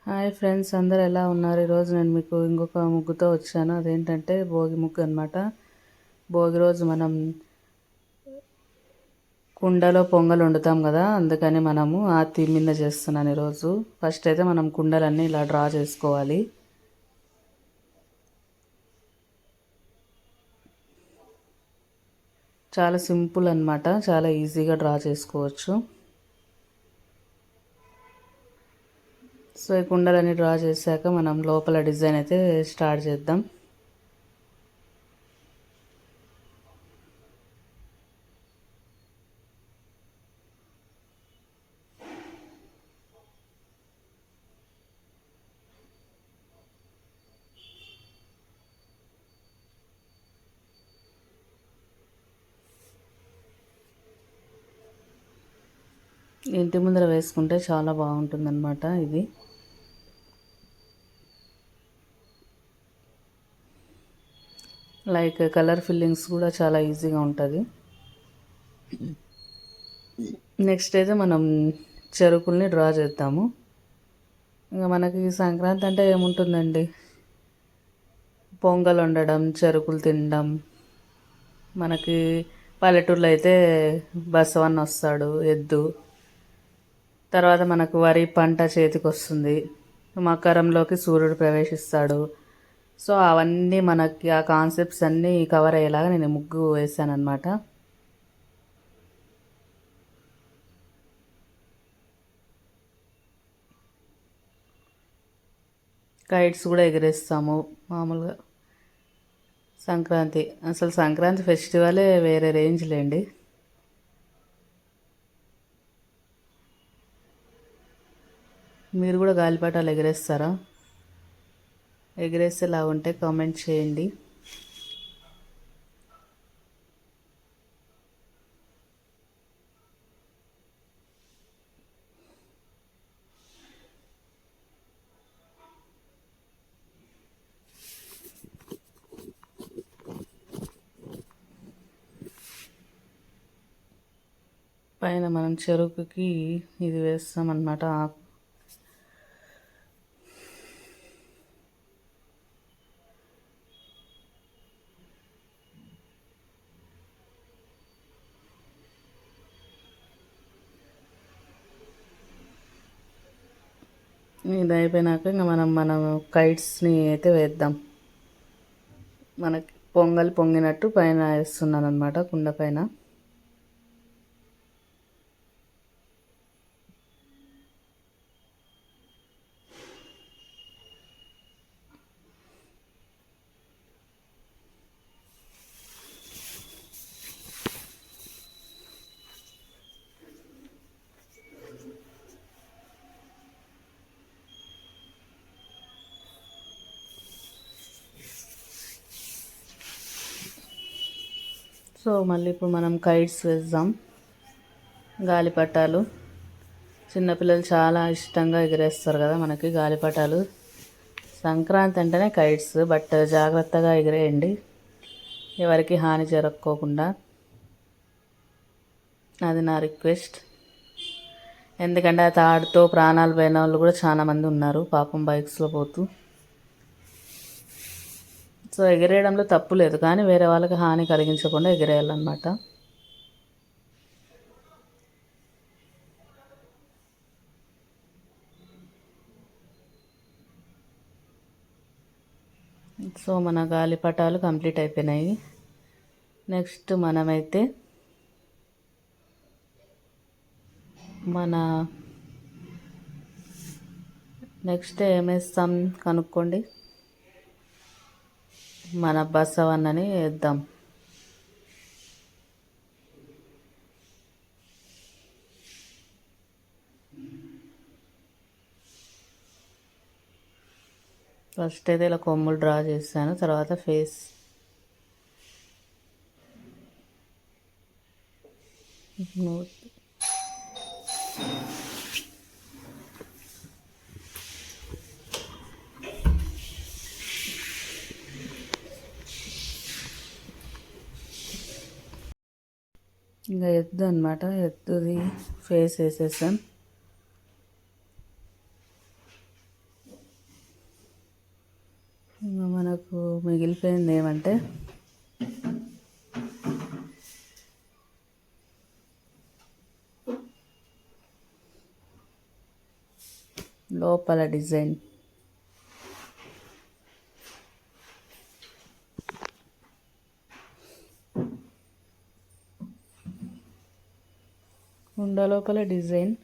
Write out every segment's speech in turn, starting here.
Hi friends, అందరు ఎలా ఉన్నారు? ఈరోజు నేను మీకు ఇంకొక ముగ్గుతో వచ్చాను. అదేంటంటే భోగి ముగ్గు అనమాట. భోగి రోజు మనం కుండలో పొంగల్ వండుతాం కదా, అందుకని మనము ఆ థీమ్ మీద చేస్తున్నాను ఈరోజు. ఫస్ట్ అయితే మనం కుండలన్నీ ఇలా డ్రా చేసుకోవాలి. చాలా సింపుల్ అనమాట, చాలా ఈజీగా డ్రా చేసుకోవచ్చు. సో ఈ కుండలన్నీ డ్రా చేశాక మనం లోపల డిజైన్ అయితే స్టార్ట్ చేద్దాం. ఇంటి ముందర వేసుకుంటే చాలా బాగుంటుందన్నమాట. ఇది లైక్ కలర్ ఫిల్లింగ్స్ కూడా చాలా ఈజీగా ఉంటుంది. నెక్స్ట్ అయితే మనం చెరుకుల్ని డ్రా చేద్దాము. ఇంకా మనకి సంక్రాంతి అంటే ఏముంటుందండి, పొంగల్ వండడం, చెరుకులు తినడం. మనకి పల్లెటూరులో అయితే బసవన్న వస్తాడు, ఎద్దు. తర్వాత మనకు వరి పంట చేతికి వస్తుంది, మకరంలోకి సూర్యుడు ప్రవేశిస్తాడు. సో అవన్నీ మనకి ఆ కాన్సెప్ట్స్ అన్నీ కవర్ అయ్యేలాగా నేను ముగ్గు వేసాను అనమాట. కైట్స్ కూడా ఎగరేస్తాము మామూలుగా. సంక్రాంతి అసలు సంక్రాంతి ఫెస్టివలే వేరే రేంజ్ లేండి. మీరు కూడా గాలిపటాలు ఎగరేస్తారా? ఎగరేసేలా ఉంటే కామెంట్ చేయండి. పైన మనం చెరుకుకి ఇది వేస్తామన్నమాట, ఆకు. ఇది అయిపోయినాక ఇంకా మనం కైట్స్ని అయితే వేద్దాం. మనకి పొంగల్ పొంగినట్టు పైన వేస్తున్నాను అనమాట, కుండ పైన. సో మళ్ళీ ఇప్పుడు మనం కైట్స్ వేద్దాం. గాలిపటాలు చిన్నపిల్లలు చాలా ఇష్టంగా ఎగిరేస్తారు కదా మనకి గాలిపటాలు. సంక్రాంతి అంటేనే కైట్స్, బట్ జాగ్రత్తగా ఎగిరేయండి, ఎవరికి హాని జరగకోకుండా. అది నా రిక్వెస్ట్. ఎందుకంటే ఆ తాడుతో ప్రాణాలు పోయిన వాళ్ళు కూడా చాలామంది ఉన్నారు పాపం, బైక్స్లో పోతూ. సో ఎగిరేయడంలో తప్పు లేదు, కానీ వేరే వాళ్ళకి హాని కలిగించకుండా ఎగిరేయాలన్నమాట. సో మన గాలిపటాలు కంప్లీట్ అయిపోయినాయి. నెక్స్ట్ మనమైతే నెక్స్ట్ ఏమేస్తాం కనుక్కోండి. మన బసవన్నని వేద్దాం. ఫస్ట్ అయితే ఇలా కొమ్ములు డ్రా చేశాను, తర్వాత ఫేస్. ఇంకా ఎద్దు అనమాట, ఎద్దుది ఫేస్ వేసేసాం. మిగిలిపోయింది ఏమంటే లోపల డిజైన్. ఉండ లోపల డిజైన్.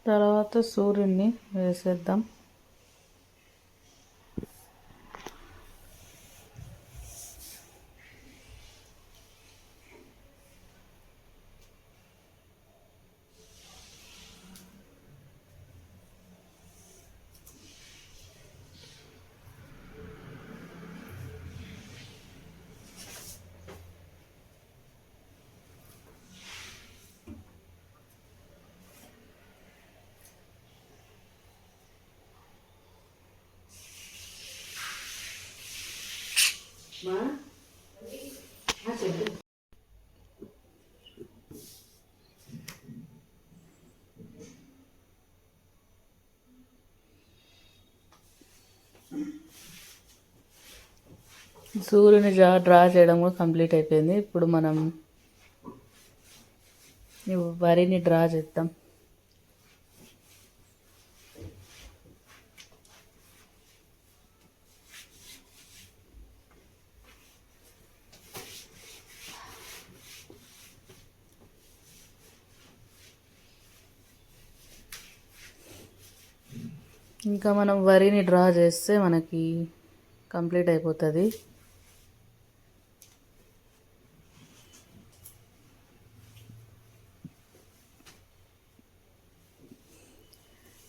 తర్వాత సూర్యుడిని వేసేద్దాం. సూర్యుని డ్రా చేయడం కూడా కంప్లీట్ అయిపోయింది. ఇప్పుడు మనం వరిని డ్రా చేద్దాం. ఇంకా మనం వరిని డ్రా చేస్తే మనకి కంప్లీట్ అయిపోతుంది.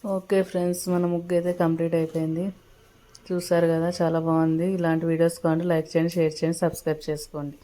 ఓకే ఫ్రెండ్స్, మన ముగ్గు అయితే కంప్లీట్ అయిపోయింది. చూసారు కదా, చాలా బాగుంది. ఇలాంటి వీడియోస్ కావాలంటే లైక్ చేయండి, షేర్ చేయండి, సబ్స్క్రైబ్ చేసుకోండి.